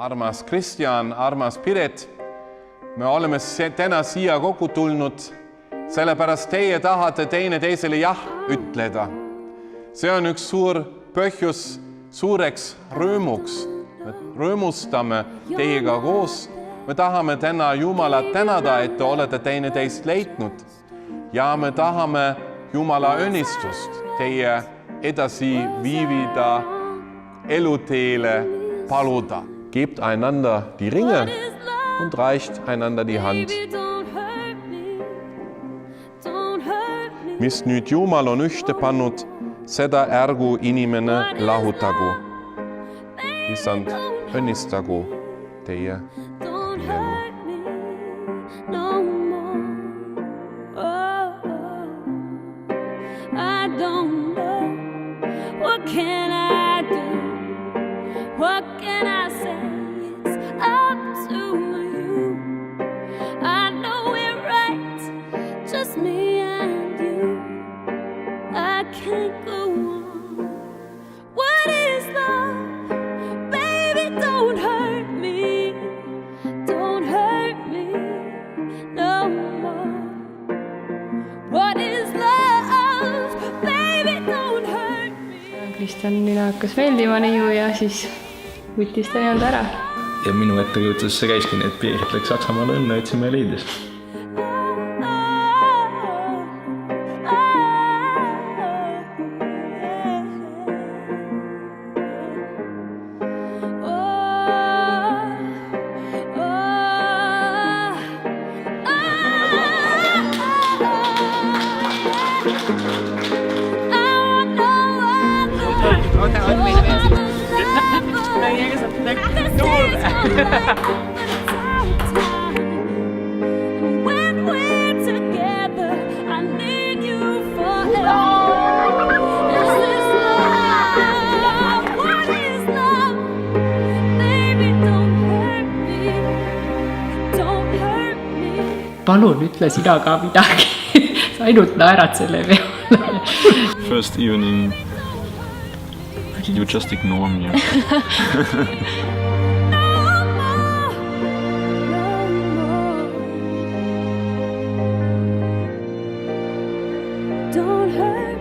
Armas Kristjan, armas Piret, me oleme täna siia kokku tulnud, sellepärast teie tahate teineteisele jah ütleda. See on üks suur põhjus suureks rõõmuks. Me rõõmustame teiega koos. Me tahame täna Jumalat tänada, et te olete teineteist leidnud. Ja me tahame Jumala õnnistust teie edasi viivida eluteele paluda. Gebt einander die Ringe und reicht einander die Hand. Mis nüüd Jumal on ühte pannud, seda ärgu inimene lahutagu. Issand, õnnistagu teie abielu. I don't know, what can I do? What can I say? It's up to you. I know we're right, just me and you. I can't go on. What is love? Baby, don't hurt me. Don't hurt me no more. What is love? Baby, don't hurt me. Kristjanile hakkas meeldima neiu ja siis võttis ta nii-öelda ära. Ja minu ettekujutus see käiski nii, et Piret läks Saksamaale õnne otsima ja leidis. When we're together, I need you forever. Is this love? What is love? Baby, don't hurt me. Don't hurt me. Palun ütle sina ka midagi. Sa ainult naerad selle peale. First evening, you just ignore me. Don't hurt